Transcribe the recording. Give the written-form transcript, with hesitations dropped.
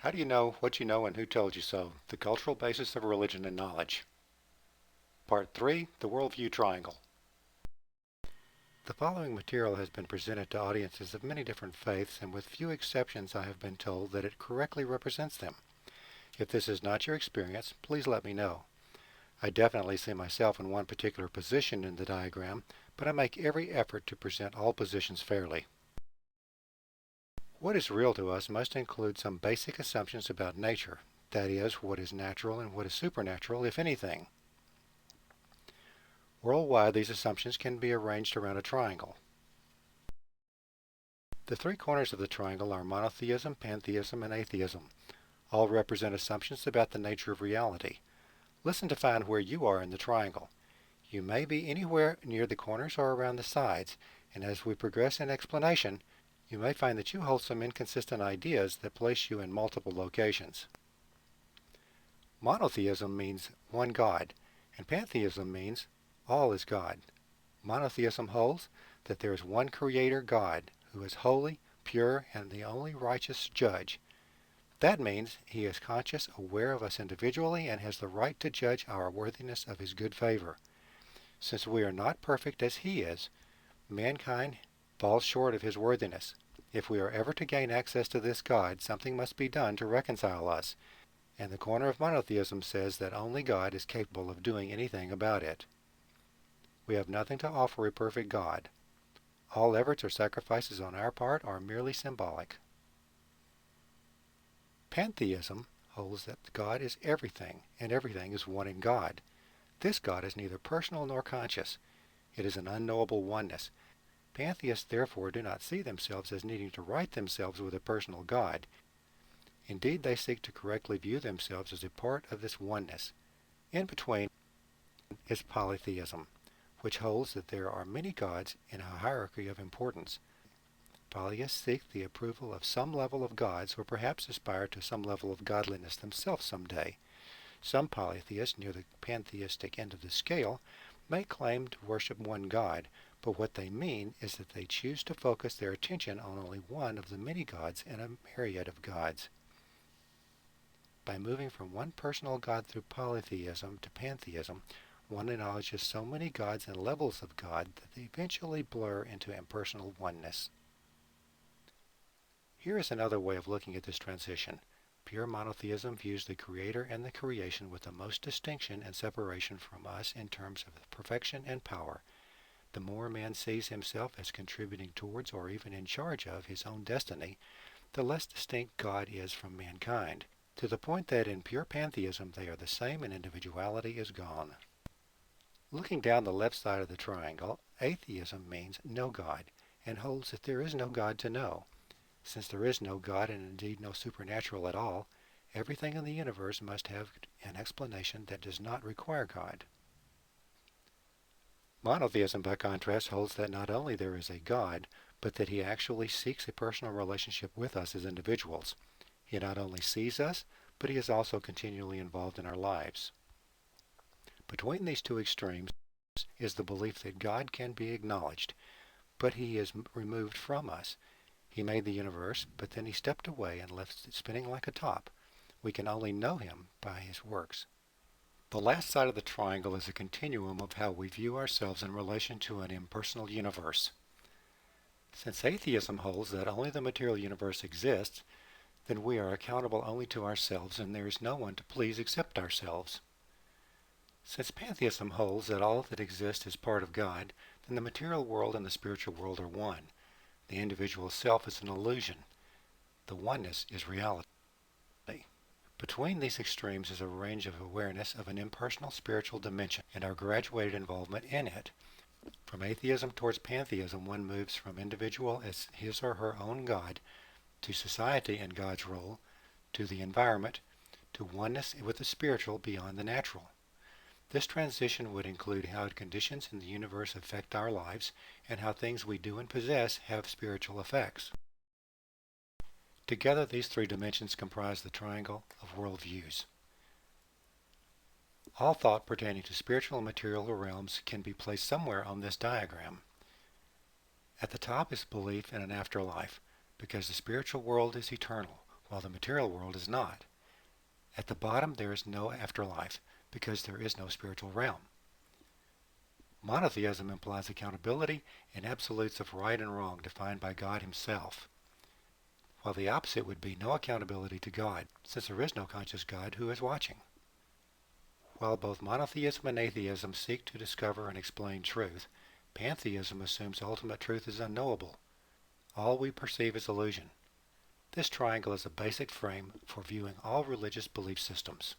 How do you know what you know and who told you so? The cultural basis of religion and knowledge. Part 3, the Worldview Triangle. The following material has been presented to audiences of many different faiths, and with few exceptions I have been told that it correctly represents them. If this is not your experience, please let me know. I definitely see myself in one particular position in the diagram, but I make every effort to present all positions fairly. What is real to us must include some basic assumptions about nature, that is, what is natural and what is supernatural, if anything. Worldwide, these assumptions can be arranged around a triangle. The three corners of the triangle are monotheism, pantheism, and atheism. All represent assumptions about the nature of reality. Listen to find where you are in the triangle. You may be anywhere near the corners or around the sides, and as we progress in explanation, you may find that you hold some inconsistent ideas that place you in multiple locations. Monotheism means one God, and pantheism means all is God. Monotheism holds that there is one Creator God who is holy, pure, and the only righteous judge. That means he is conscious, aware of us individually, and has the right to judge our worthiness of his good favor. Since we are not perfect as he is, mankind falls short of his worthiness. If we are ever to gain access to this God, something must be done to reconcile us, and the corner of monotheism says that only God is capable of doing anything about it. We have nothing to offer a perfect God. All efforts or sacrifices on our part are merely symbolic. Pantheism holds that God is everything, and everything is one in God. This God is neither personal nor conscious. It is an unknowable oneness. Pantheists therefore do not see themselves as needing to right themselves with a personal God. Indeed, they seek to correctly view themselves as a part of this oneness. In between is polytheism, which holds that there are many gods in a hierarchy of importance. Polytheists seek the approval of some level of gods, or perhaps aspire to some level of godliness themselves someday. Some polytheists near the pantheistic end of the scale may claim to worship one God, but what they mean is that they choose to focus their attention on only one of the many gods in a myriad of gods. By moving from one personal God through polytheism to pantheism, one acknowledges so many gods and levels of God that they eventually blur into impersonal oneness. Here is another way of looking at this transition. Pure monotheism views the Creator and the creation with the most distinction and separation from us in terms of perfection and power. The more man sees himself as contributing towards or even in charge of his own destiny, the less distinct God is from mankind, to the point that in pure pantheism they are the same and individuality is gone. Looking down the left side of the triangle, atheism means no God, and holds that there is no God to know. Since there is no God and indeed no supernatural at all, everything in the universe must have an explanation that does not require God. Monotheism, by contrast, holds that not only there is a God, but that he actually seeks a personal relationship with us as individuals. He not only sees us, but he is also continually involved in our lives. Between these two extremes is the belief that God can be acknowledged, but he is removed from us. He made the universe, but then he stepped away and left it spinning like a top. We can only know him by his works. The last side of the triangle is a continuum of how we view ourselves in relation to an impersonal universe. Since atheism holds that only the material universe exists, then we are accountable only to ourselves and there is no one to please except ourselves. Since pantheism holds that all that exists is part of God, then the material world and the spiritual world are one. The individual self is an illusion. The oneness is reality. Between these extremes is a range of awareness of an impersonal spiritual dimension and our graduated involvement in it. From atheism towards pantheism, one moves from individual as his or her own God, to society and God's role, to the environment, to oneness with the spiritual beyond the natural. This transition would include how conditions in the universe affect our lives and how things we do and possess have spiritual effects. Together, these three dimensions comprise the triangle of worldviews. All thought pertaining to spiritual and material realms can be placed somewhere on this diagram. At the top is belief in an afterlife, because the spiritual world is eternal. while the material world is not. At the bottom there is no afterlife, because there is no spiritual realm. Monotheism implies accountability and absolutes of right and wrong defined by God himself, while the opposite would be no accountability to God, since there is no conscious God who is watching. While both monotheism and atheism seek to discover and explain truth, pantheism assumes ultimate truth is unknowable. All we perceive is illusion. This triangle is a basic frame for viewing all religious belief systems.